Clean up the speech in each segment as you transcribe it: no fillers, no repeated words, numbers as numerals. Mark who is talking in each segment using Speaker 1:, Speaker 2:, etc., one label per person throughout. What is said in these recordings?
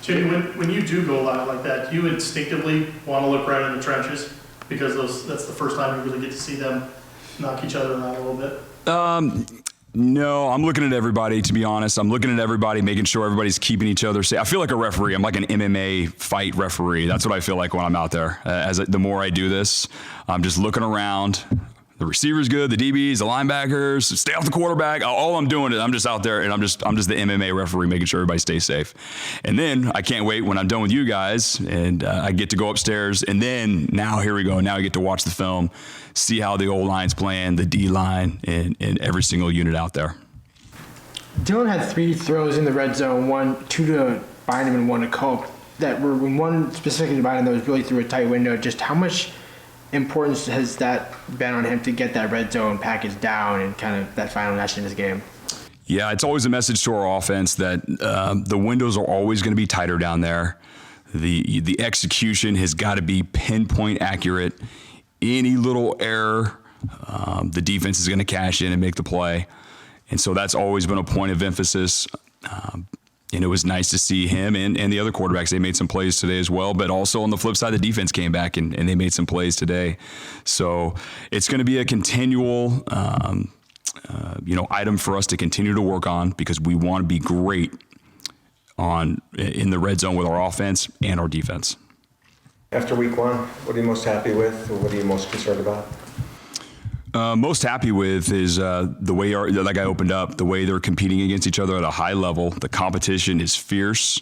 Speaker 1: Jimmy, when you do go live like that, do you instinctively want to look right in the trenches? Because that's the first time you really get to see them knock each other around a little bit.
Speaker 2: No, I'm looking at everybody, to be honest. I'm looking at everybody, making sure everybody's keeping each other safe. I feel like a referee. I'm like an MMA fight referee. That's what I feel like when I'm out there. The more I do this, I'm just looking around. The receiver's good, the DBs, the linebackers, stay off the quarterback. All I'm doing is I'm just out there and I'm just the MMA referee making sure everybody stays safe. And then I can't wait when I'm done with you guys and I get to go upstairs. And then now here we go. Now I get to watch the film, see how the O-line's playing, the D-line, and every single unit out there.
Speaker 3: Dylan had 3 throws in the red zone, 2 to Bynum and 1 to Cope, that were one specifically to Bynum that was really through a tight window. Just how much importance has that been on him to get that red zone package down and kind of that final notch in his game?
Speaker 2: Yeah, it's always a message to our offense that the windows are always going to be tighter down there. The execution has got to be pinpoint accurate. Any little error, the defense is going to cash in and make the play. And so that's always been a point of emphasis. And it was nice to see him and the other quarterbacks. They made some plays today as well. But also on the flip side, the defense came back and they made some plays today. So it's going to be a continual item for us to continue to work on because we want to be great in the red zone with our offense and our defense.
Speaker 4: After week 1, what are you most happy with, or what are you most concerned about?
Speaker 2: Most happy with is the way, like I opened up, the way they're competing against each other at a high level. The competition is fierce,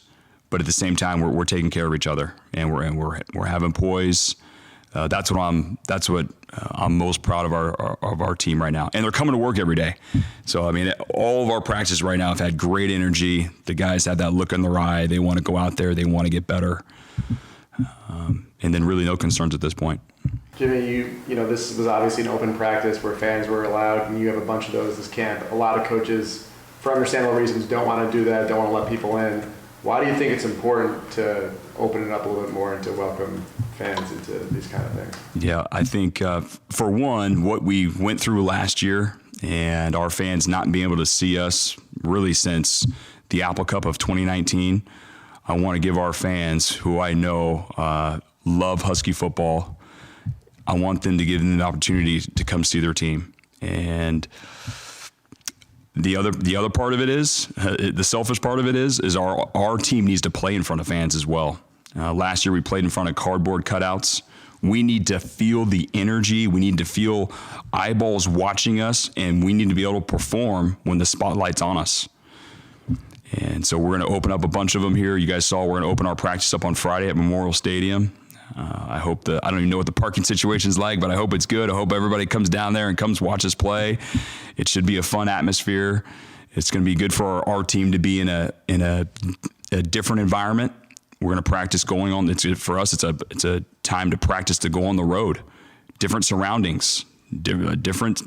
Speaker 2: but at the same time, we're taking care of each other, and we're having poise. That's what I'm most proud of our team right now, and they're coming to work every day. So I mean, all of our practices right now have had great energy. The guys have that look in their eye. They want to go out there. They want to get better, and then really no concerns at this point.
Speaker 5: Jimmy, you know this was obviously an open practice where fans were allowed, and you have a bunch of those this camp. A lot of coaches, for understandable reasons, don't want to do that, don't want to let people in. Why do you think it's important to open it up a little bit more and to welcome fans into these kind of things?
Speaker 2: Yeah, I think for one, what we went through last year and our fans not being able to see us really since the Apple Cup of 2019, I want to give our fans, who I know love Husky football, I want them to give them the opportunity to come see their team. And the other part of it is, the selfish part of it is our team needs to play in front of fans as well. Last year we played in front of cardboard cutouts. We need to feel the energy. We need to feel eyeballs watching us, and we need to be able to perform when the spotlight's on us. And so we're going to open up a bunch of them here. You guys saw we're going to open our practice up on Friday at Memorial Stadium. I don't even know what the parking situation's like, but I hope it's good. I hope everybody comes down there and comes watch us play. It should be a fun atmosphere. It's going to be good for our team to be in a different environment. We're going to practice going on. For us, it's a time to practice to go on the road, different surroundings, different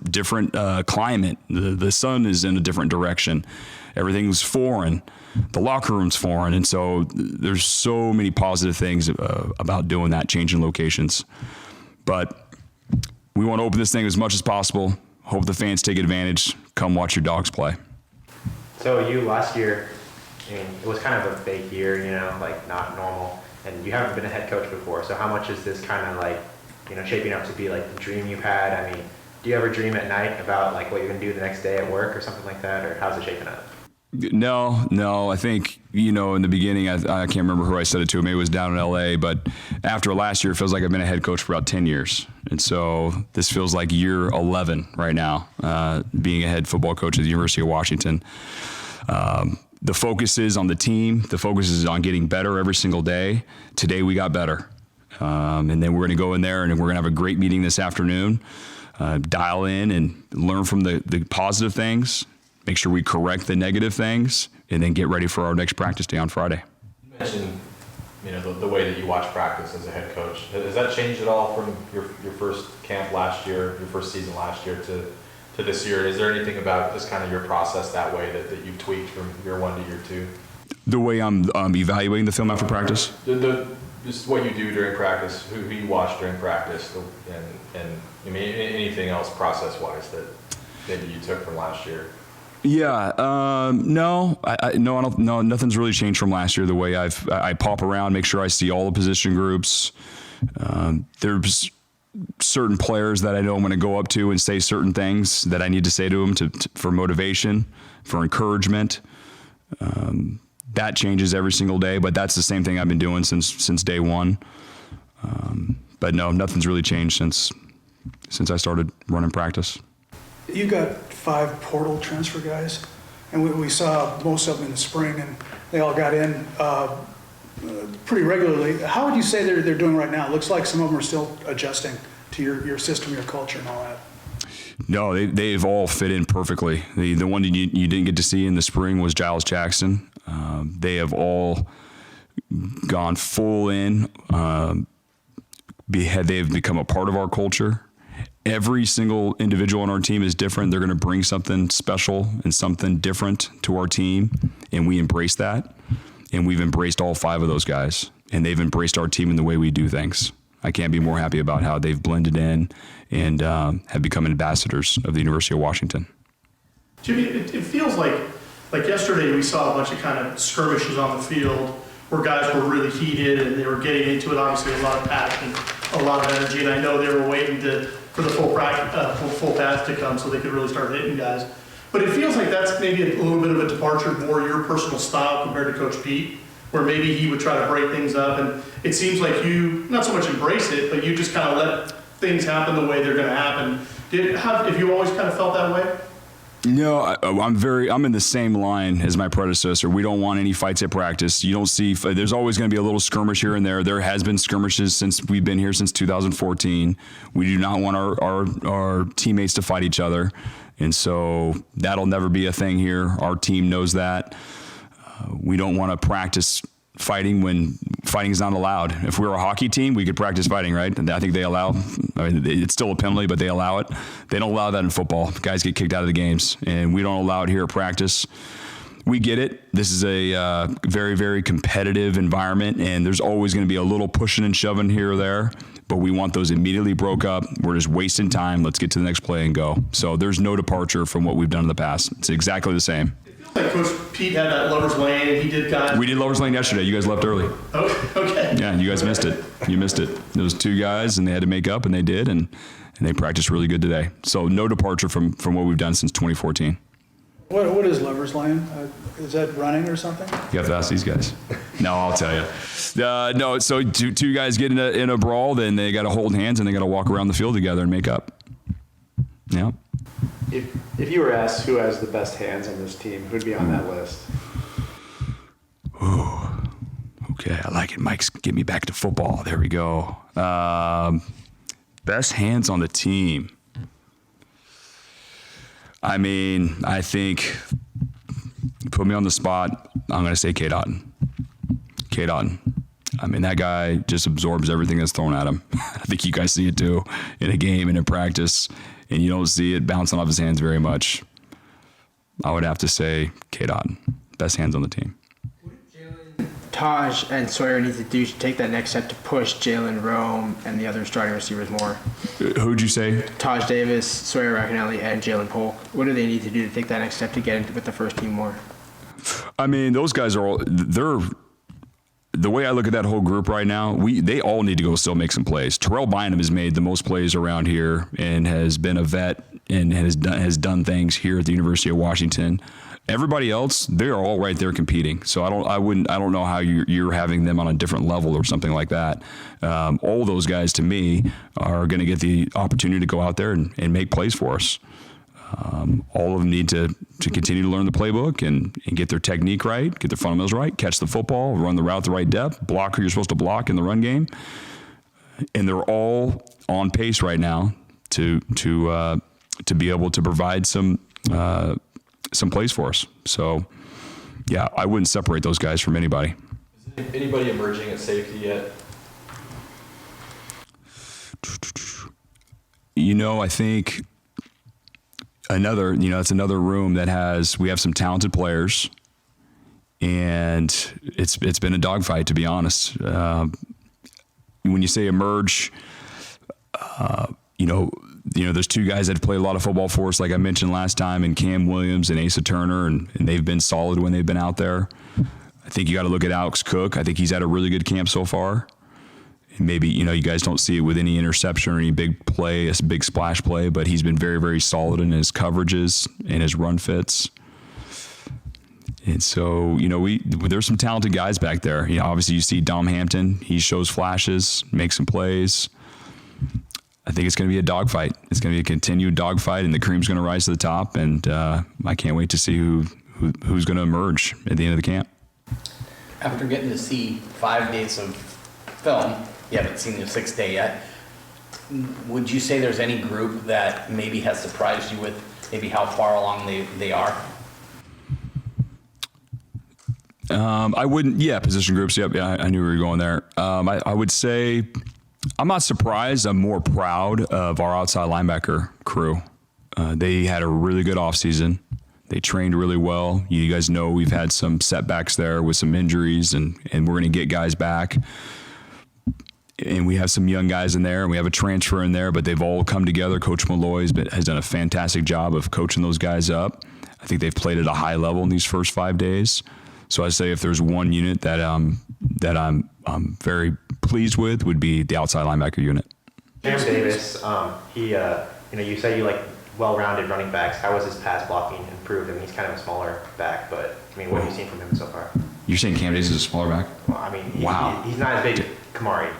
Speaker 2: climate. The sun is in a different direction. Everything's foreign. The locker room's foreign. And so there's so many positive things about doing that, changing locations. But we want to open this thing as much as possible. Hope the fans take advantage. Come watch your dogs play.
Speaker 6: So you last year, I mean, it was kind of a fake year, like not normal. And you haven't been a head coach before. So how much is this kind of like, shaping up to be like the dream you've had? I mean, do you ever dream at night about like what you're going to do the next day at work or something like that? Or how's it shaping up?
Speaker 2: No. I think, in the beginning, I can't remember who I said it to. Maybe it was down in L.A., but after last year, it feels like I've been a head coach for about 10 years. And so this feels like year 11 right now, being a head football coach at the University of Washington. The focus is on the team. The focus is on getting better every single day. Today we got better. And then we're going to go in there and we're going to have a great meeting this afternoon, dial in and learn from the positive things, make sure we correct the negative things, and then get ready for our next practice day on Friday.
Speaker 7: You mentioned, the way that you watch practice as a head coach. Has that changed at all from your first camp last year, your first season last year to this year? Is there anything about just kind of your process that way that you've tweaked from year 1 to year 2?
Speaker 2: The way I'm evaluating the film after practice?
Speaker 7: Just what you do during practice, who you watch during practice, and anything else process-wise that maybe you took from last year?
Speaker 2: Yeah, no, no, I don't. No, nothing's really changed from last year. The way I pop around, make sure I see all the position groups. There's certain players that I know I'm going to go up to and say certain things that I need to say to them for motivation, for encouragement. That changes every single day, but that's the same thing I've been doing since day one. But no, nothing's really changed since I started running practice.
Speaker 8: You got 5 portal transfer guys, and we saw most of them in the spring, and they all got in pretty regularly. How would you say they're doing right now? It looks like some of them are still adjusting to your system, your culture, and all that.
Speaker 2: No, they've all fit in perfectly. The one you didn't get to see in the spring was Giles Jackson. They have all gone full in. They've become a part of our culture. Every single individual on our team is different. They're going to bring something special and something different to our team, and we embrace that. And we've embraced all 5 of those guys, and they've embraced our team in the way we do things. I can't be more happy about how they've blended in and have become ambassadors of the University of Washington.
Speaker 1: Jimmy, it feels like yesterday we saw a bunch of kind of skirmishes on the field where guys were really heated and they were getting into it. Obviously, a lot of passion, a lot of energy, and I know they were waiting for the full pass to come so they could really start hitting guys. But it feels like that's maybe a little bit of a departure, more your personal style compared to Coach Pete, where maybe he would try to break things up. And it seems like you not so much embrace it, but you just kind of let things happen the way they're going to happen. Have you always kind of felt that way?
Speaker 2: No, I'm in the same line as my predecessor. We don't want any fights at practice. You don't see, there's always going to be a little skirmish here and there. There has been skirmishes since we've been here since 2014. We do not want our teammates to fight each other. And so that'll never be a thing here. Our team knows that. We don't want to practice fighting when fighting is not allowed. If we were a hockey team, we could practice fighting, right? And I think they allow, it's still a penalty, but they allow it. They don't allow that in football. Guys get kicked out of the games, and we don't allow it here at practice. We get it. This is a very, very competitive environment, and there's always going to be a little pushing and shoving here or there, but we want those immediately broke up. We're just wasting time. Let's get to the next play and go. So there's no departure from what we've done in the past. It's exactly the same.
Speaker 1: Like Coach Pete had that Lover's Lane, and he did guys.
Speaker 2: We did Lover's Lane yesterday. You guys left early.
Speaker 1: Oh, okay.
Speaker 2: Yeah, you guys missed it. You missed it. There was 2 guys, and they had to make up, and they did, and they practiced really good today. So no departure from what we've done since 2014.
Speaker 8: What is Lover's Lane? Is that running or something?
Speaker 2: You have to ask these guys. No, I'll tell you. No, so two guys get in a brawl, then they got to hold hands, and they got to walk around the field together and make up. Yeah.
Speaker 5: If you were asked who has the best hands on this team, who'd be on that list?
Speaker 2: Ooh, okay, I like it. Mike's get me back to football. There we go. Best hands on the team. I mean, I think, put me on the spot, I'm going to say K. Dotton. K. Dotton. I mean, that guy just absorbs everything that's thrown at him. I think you guys see it too in a game and in practice, and you don't see it bouncing off his hands very much. I would have to say K. Dotton. Best hands on the team.
Speaker 3: Taj and Sawyer need to do to take that next step to push Jalen Rome and the other starting receivers more?
Speaker 2: Who'd you say?
Speaker 3: Taj Davis, Sawyer Racanelli, and Jalen Polk. What do they need to do to take that next step to get into with the first team more?
Speaker 2: I mean, those guys are all, the way I look at that whole group right now, they all need to go still make some plays. Terrell Bynum has made the most plays around here and has been a vet and has done things here at the University of Washington. Everybody else, they're all right there competing. So I don't know how you're having them on a different level or something like that. All those guys, to me, are going to get the opportunity to go out there and make plays for us. All of them need to continue to learn the playbook and get their technique right, get their fundamentals right, catch the football, run the route the right depth, block who you're supposed to block in the run game. And they're all on pace right now to be able to provide some plays for us. So, yeah, I wouldn't separate those guys from anybody.
Speaker 7: Is anybody emerging at safety yet?
Speaker 2: I think it's another room that we have some talented players, and it's been a dogfight, to be honest. When you say emerge, there's two guys that play a lot of football for us, like I mentioned last time, and Cam Williams and Asa Turner, and they've been solid when they've been out there. I think you got to look at Alex Cook. I think he's had a really good camp so far. And maybe, you guys don't see it with any interception or any big play, a big splash play, but he's been very, very solid in his coverages and his run fits. And so, there's some talented guys back there. Obviously you see Dom Hampton. He shows flashes, makes some plays. I think it's going to be a dogfight. It's going to be a continued dogfight, and the cream's going to rise to the top. And I can't wait to see who's going to emerge at the end of the camp.
Speaker 9: After getting to see 5 days of film, you haven't seen the 6th day yet, would you say there's any group that maybe has surprised you with maybe how far along they are?
Speaker 2: I wouldn't, position groups. Yep. Yeah, I knew we were going there. I would say I'm not surprised. I'm more proud of our outside linebacker crew. They had a really good offseason. They trained really well. You guys know we've had some setbacks there with some injuries, and we're going to get guys back. And we have some young guys in there, and we have a transfer in there, but they've all come together. Coach Malloy has done a fantastic job of coaching those guys up. I think they've played at a high level in these first 5 days. So I say if there's one unit that I'm very pleased with, would be the outside linebacker unit.
Speaker 6: Cam Davis, you say you like well-rounded running backs. How has his pass blocking improved? I mean, he's kind of a smaller back, but what have you seen from him so far?
Speaker 2: You're saying Cam Davis is a smaller back?
Speaker 6: Well, I mean,
Speaker 2: wow.
Speaker 6: He's not as big as Kamari.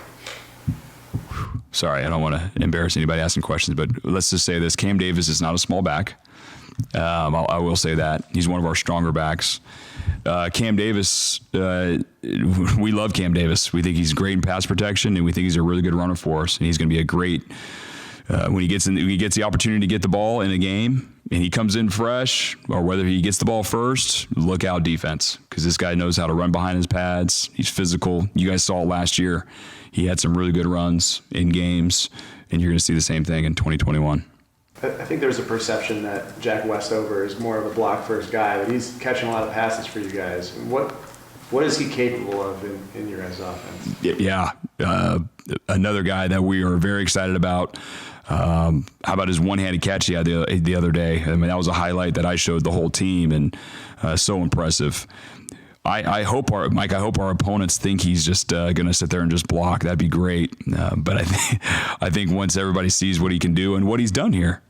Speaker 2: Sorry, I don't want to embarrass anybody asking questions, but let's just say this. Cam Davis is not a small back. I will say that. He's one of our stronger backs. Cam Davis, we love Cam Davis. We think he's great in pass protection, and we think he's a really good runner for us. And he's going to be a great when he gets the opportunity to get the ball in a game, and he comes in fresh, or whether he gets the ball first. Look out defense, because this guy knows how to run behind his pads. He's physical. You guys saw it last year. He had some really good runs in games, and you're going to see the same thing in 2021.
Speaker 5: I think there's a perception that Jack Westover is more of a block first guy, but he's catching a lot of passes for you guys. What is he capable of in your guys' offense?
Speaker 2: Yeah, another guy that we are very excited about. How about his one-handed catch he had the other day? I mean, that was a highlight that I showed the whole team, and so impressive. I hope our opponents think he's just going to sit there and just block. That'd be great. But I think once everybody sees what he can do and what he's done here,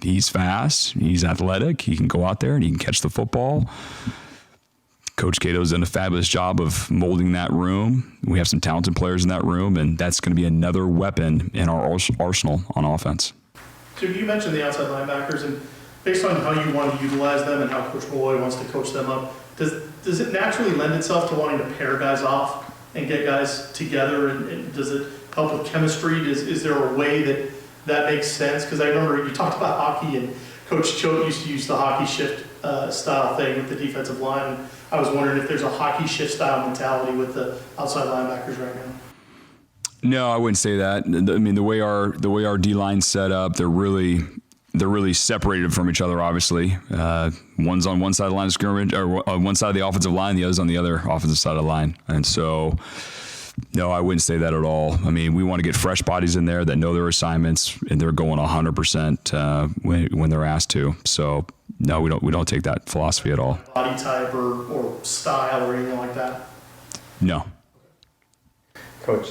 Speaker 2: he's fast, he's athletic, he can go out there and he can catch the football. Coach Cato's done a fabulous job of molding that room. We have some talented players in that room, and that's going to be another weapon in our arsenal on offense.
Speaker 1: Jim, you mentioned the outside linebackers, and based on how you want to utilize them and how Coach Malloy wants to coach them up, does it naturally lend itself to wanting to pair guys off and get guys together, and does it help with chemistry? Is there a way that makes sense? Because I remember you talked about hockey, and Coach Choate used to use the hockey shift style thing with the defensive line. And I was wondering if there's a hockey shift style mentality with the outside linebackers right now.
Speaker 2: No, I wouldn't say that. I mean, the way our D-line's set up, they're really separated from each other, obviously. One's on one side of the line of scrimmage, or on one side of the offensive line, the other's on the other offensive side of the line. And so, no, I wouldn't say that at all. I mean, we want to get fresh bodies in there that know their assignments, and they're going 100% when they're asked to. So, no, we don't take that philosophy at all.
Speaker 1: Body type or style or anything like that?
Speaker 2: No.
Speaker 4: Coach,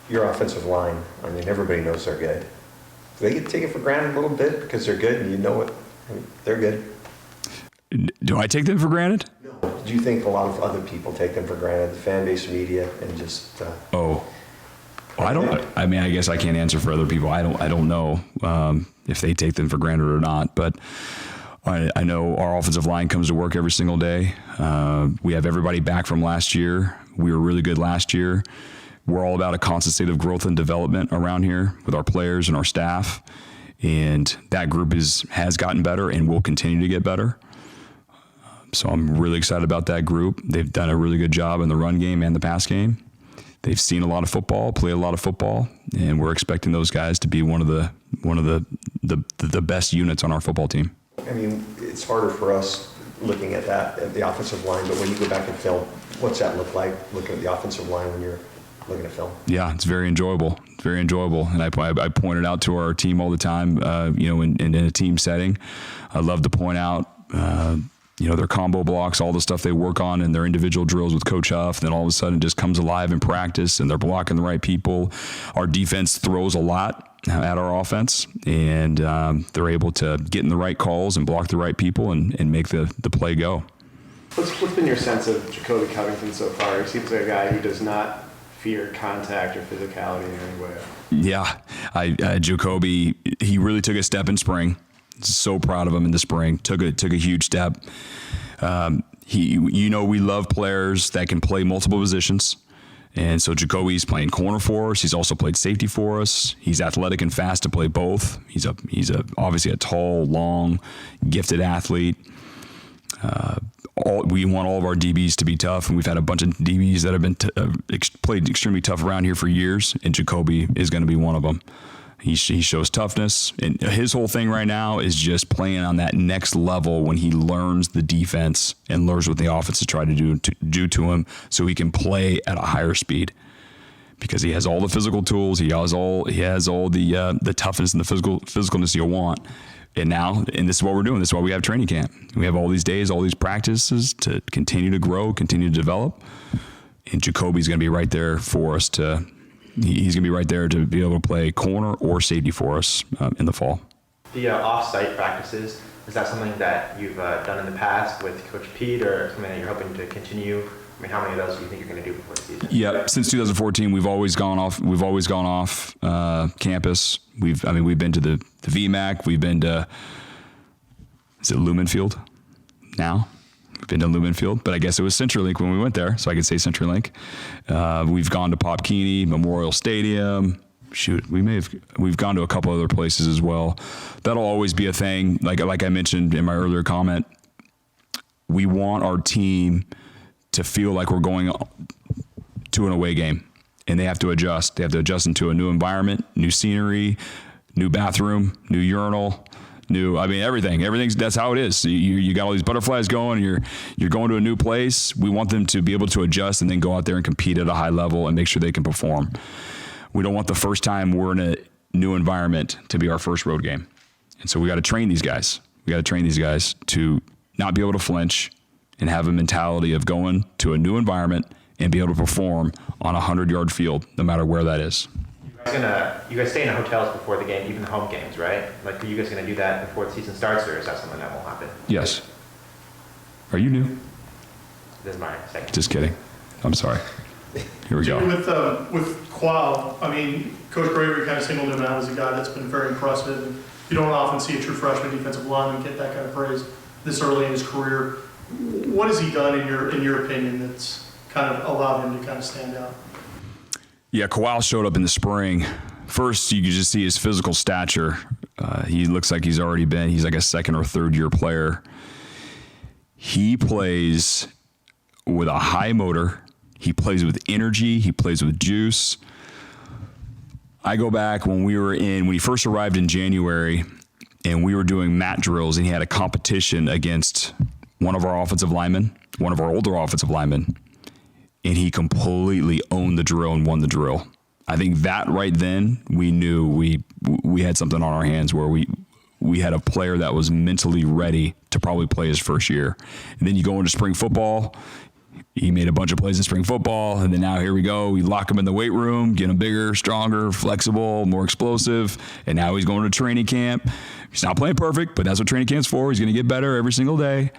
Speaker 4: your offensive line, I mean, everybody knows they're good. Do they get taken for granted a little bit because they're good and you know it? I mean, they're good.
Speaker 2: Do I take them for granted?
Speaker 4: No. Do you think a lot of other people take them for granted, the fan base, media, and just...
Speaker 2: I don't. I mean, I guess I can't answer for other people. I don't know if they take them for granted or not. But I know our offensive line comes to work every single day. We have everybody back from last year. We were really good last year. We're all about a constant state of growth and development around here with our players and our staff. And that group has gotten better and will continue to get better. So I'm really excited about that group. They've done a really good job in the run game and the pass game. They've seen a lot of football, played a lot of football, and we're expecting those guys to be one of the best units on our football team.
Speaker 4: I mean, it's harder for us looking at the offensive line, but when you go back and film, what's that look like, looking at the offensive line when you're looking at film?
Speaker 2: Yeah, it's very enjoyable. It's very enjoyable. And I point it out to our team all the time, in a team setting. I love to point out, their combo blocks, all the stuff they work on in their individual drills with Coach Huff, and then all of a sudden it just comes alive in practice and they're blocking the right people. Our defense throws a lot at our offense, and they're able to get in the right calls and block the right people and make the play go.
Speaker 5: What's been your sense of Jacoby Covington so far? He seems like a guy who does not fear contact or physicality in any way.
Speaker 2: Yeah, Jacoby, he really took a step in spring. So proud of him in the spring. Took a huge step. We love players that can play multiple positions. And so Jacoby's playing corner for us. He's also played safety for us. He's athletic and fast to play both. He's obviously a tall, long, gifted athlete. We want all of our DBs to be tough, and we've had a bunch of DBs that have been played extremely tough around here for years, and Jacoby is going to be one of them. He shows toughness, and his whole thing right now is just playing on that next level when he learns the defense and learns what the offense is trying to do to him, so he can play at a higher speed. Because he has all the physical tools, he has all the toughness and the physicalness you'll want. And this is what we're doing. This is why we have training camp. We have all these days, all these practices to continue to grow, continue to develop. And Jacoby's going to be right there for us he's going to be right there to be able to play corner or safety for us in the fall.
Speaker 6: The off-site practices, is that something that you've done in the past with Coach Pete, or something that you're hoping to continue? I mean, how many of those do you think you're going to do before the season?
Speaker 2: Yeah, since 2014, we've always gone off campus. We've been to the VMAC. We've been to, is it Lumen Field now? We've been to Lumen Field, but I guess it was CenturyLink when we went there, so I could say CenturyLink. We've gone to Pop Keeney, Memorial Stadium. We've gone to a couple other places as well. That'll always be a thing. Like I mentioned in my earlier comment, we want our team to feel like we're going to an away game, and they have to adjust. They have to adjust into a new environment, new scenery, new bathroom, new urinal, everything. That's how it is. You got all these butterflies going. You're going to a new place. We want them to be able to adjust and then go out there and compete at a high level and make sure they can perform. We don't want the first time we're in a new environment to be our first road game. And so we got to train these guys. We got to train these guys to not be able to flinch and have a mentality of going to a new environment and be able to perform on a 100-yard field, no matter where that is.
Speaker 6: You guys stay in hotels before the game, even the home games, right? Like, are you guys going to do that before the season starts, or is that something that won't happen?
Speaker 2: Yes. Are you new?
Speaker 6: This is my second.
Speaker 2: Just kidding. I'm sorry. Here we go.
Speaker 1: With Qual, Coach Bravery kind of singled him out as a guy that's been very impressive. You don't often see a true freshman defensive lineman get that kind of praise this early in his career. What has he done in your opinion that's kind of allowed him to kind of stand out?
Speaker 2: Yeah, Kawhi showed up in the spring. First, you could just see his physical stature. He looks like he's like a second or third year player. He plays with a high motor. He plays with energy. He plays with juice. I go back when he first arrived in January, and we were doing mat drills, and he had a competition against one of our offensive linemen, one of our older offensive linemen, and he completely owned the drill and won the drill. I think that right then, we knew we had something on our hands where we had a player that was mentally ready to probably play his first year. And then you go into spring football. He made a bunch of plays in spring football, and then now here we go. We lock him in the weight room, get him bigger, stronger, flexible, more explosive, and now he's going to training camp. He's not playing perfect, but that's what training camp's for. He's going to get better every single day.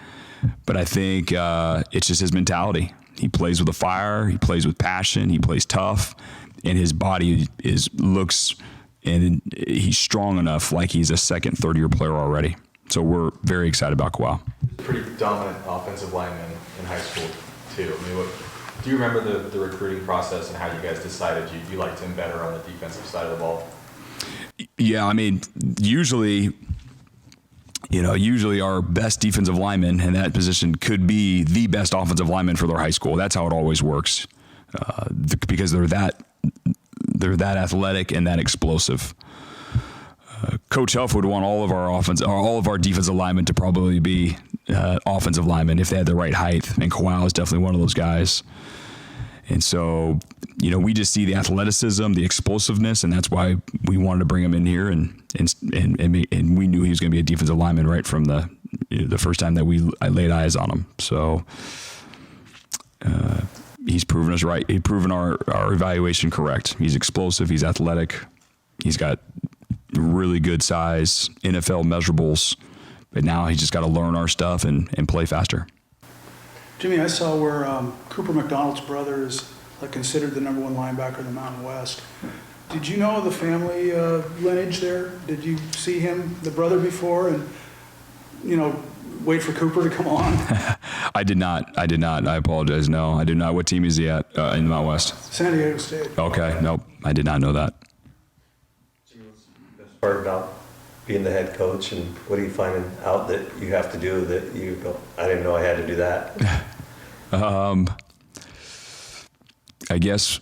Speaker 2: But I think it's just his mentality. He plays with a fire. He plays with passion. He plays tough, and his body looks and he's strong enough like he's a second, third-year player already. So we're very excited about Kawhi.
Speaker 7: Pretty dominant offensive lineman in high school too. Do you remember the recruiting process and how you guys decided you like to embed her on the defensive side of the ball?
Speaker 2: Yeah, usually our best defensive lineman in that position could be the best offensive lineman for their high school. That's how it always works, because they're that athletic and that explosive. Coach Huff would want all of our defensive linemen to probably be offensive linemen if they had the right height, and Kawhi is definitely one of those guys. And so, we just see the athleticism, the explosiveness, and that's why we wanted to bring him in here. And we knew he was going to be a defensive lineman right from the first time that I laid eyes on him. So he's proven us right. He's proven our evaluation correct. He's explosive. He's athletic. He's got really good size, NFL measurables. But now he's just got to learn our stuff and play faster.
Speaker 8: Jimmy, I saw where Cooper McDonald's brother is considered the #1 linebacker in the Mountain West. Did you know the family lineage there? Did you see him, the brother, before, and wait for Cooper to come on?
Speaker 2: I did not. I apologize. No, I did not. What team is he at in the Mountain West?
Speaker 8: San Diego State.
Speaker 2: Okay. Nope. I did not know that.
Speaker 4: Best part about being the head coach, and what are you finding out that you have to do that you go, I didn't know I had to do that?
Speaker 2: I guess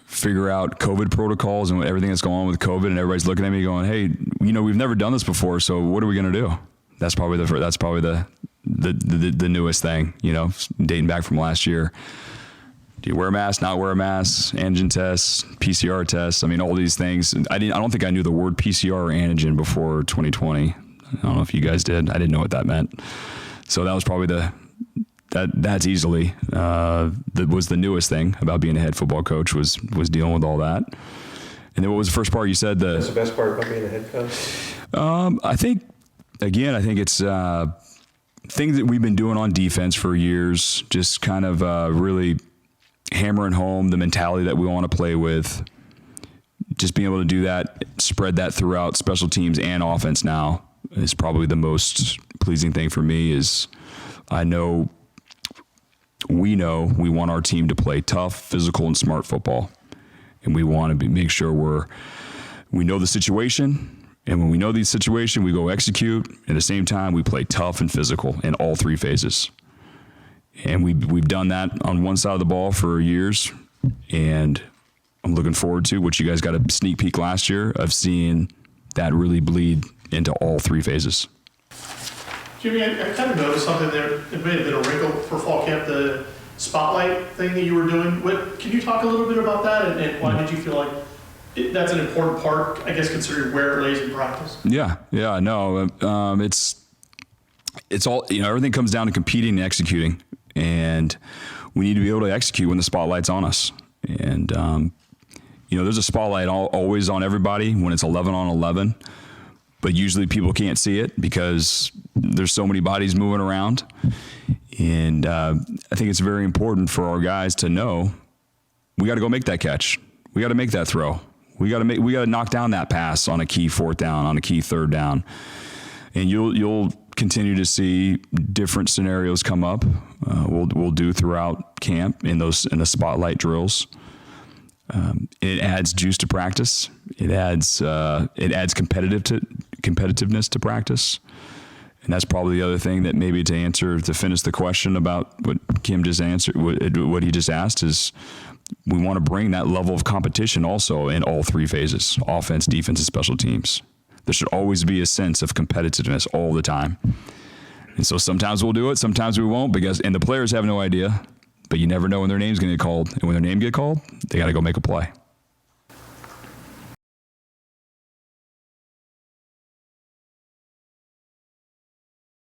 Speaker 2: figure out COVID protocols and everything that's going on with COVID, and everybody's looking at me going, "Hey, we've never done this before, so what are we going to do?" That's probably the newest thing, dating back from last year. Do you wear a mask? Not wear a mask? Antigen tests, PCR tests. I mean, all these things. I don't think I knew the word PCR or antigen before 2020. I don't know if you guys did. I didn't know what that meant. So that was probably that's easily that was the newest thing about being a head football coach was dealing with all that. And then what was the first part you said?
Speaker 4: That's the best part about being a head coach?
Speaker 2: I think it's things that we've been doing on defense for years, just kind of really hammering home the mentality that we want to play with. Just being able to do that, spread that throughout special teams and offense now is probably the most pleasing thing for me. Is we want our team to play tough, physical, and smart football. And we want to make sure we know the situation. And when we know the situation, we go execute. At the same time, we play tough and physical in all three phases. And we've done that on one side of the ball for years. And I'm looking forward to what you guys got a sneak peek last year of seeing that really bleed into all three phases.
Speaker 1: Jimmy, I kind of noticed something there. It may have been a wrinkle for fall camp, the spotlight thing that you were doing. Can you talk a little bit about that, and why did you feel like that's an important part, I guess, considering where it lays in practice?
Speaker 2: Yeah, no, it's all, everything comes down to competing and executing, and we need to be able to execute when the spotlight's on us. And there's a spotlight always on everybody when it's 11 on 11. But usually people can't see it because there's so many bodies moving around. And I think it's very important for our guys to know we got to go make that catch. We got to make that throw. We got to knock down that pass on a key fourth down, on a key third down. And you'll continue to see different scenarios come up. We'll do throughout camp in the spotlight drills. It adds juice to practice. It adds competitiveness to practice, and that's probably the other thing that maybe to finish the question about what Kim just answered, what he just asked is, we want to bring that level of competition also in all three phases: offense, defense, and special teams. There should always be a sense of competitiveness all the time, and so sometimes we'll do it, sometimes we won't, and the players have no idea. But you never know when their name's going to get called. And when their name get called, they got to go make a play.